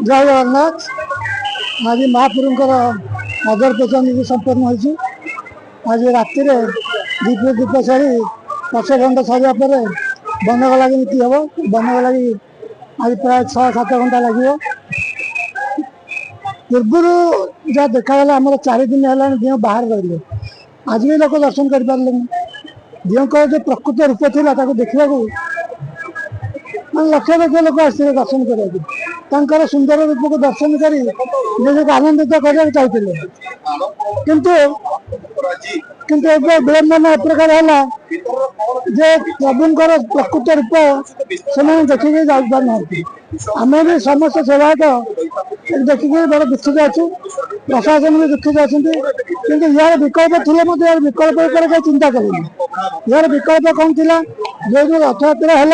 जय जगन्नाथ। आज महाप्रभुंर नगर पूजन संपन्न होती। आज राति दीप दीप सारी 5 घंटा सारा बनगला नीति हम। बनगला आज प्राय 6-7 घंटा लगे। पूर्वर जहाँ देखागला आम 4 दिन है दिह बाहर रही। आज भी लोग दर्शन कर पारे। दिह जो प्रकृत रूप था देखा लक्ष लक्ष लोक आसते दर्शन करने सुंदर रूप को दर्शन कर निजक आनंदित करने चाहते। किंतु विलंबन एक प्रकार है जे प्रभुंर प्रकृत रूप से देखिए जाना। आम भी समस्त सेवायत देखिए बड़ा दुखित अच्छे। प्रशासन भी दुखित अच्छा कि यार विकल्प थे यार विकल्प कहीं चिंता करें। यार विकल्प कौन थी जो जो रथयात्रा है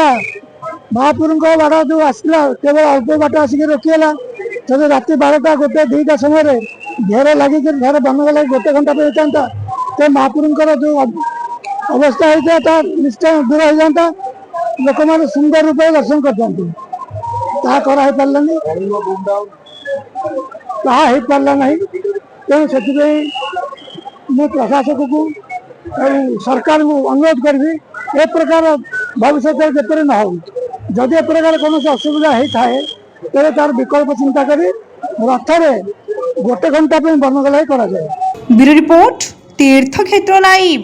महाप्रभु बाड़ जो आसला केवल अल्प बाट आसिक रोकीगला। तब राति 12टा 1-2टा समय घेर लगिक घर बनगला 1 घंटा होता तो महाप्रभुंर जो अवस्था होता निश्चय दूर हो जाता। लोक मैंने सुंदर रूप दर्शन करते कराई पारानी पारा ना। तेणु से प्रशासक को सरकार को अनुरोध करी ए प्रकार भविष्य जतरे न हो। जदि ए प्रकार कौन असुविधा होता है तेरे तार विकल्प चिंता कर रथरे 1 घंटा बनगला करा जाए। ब्यूरो रिपोर्ट तीर्थक्षेत्र लाइव।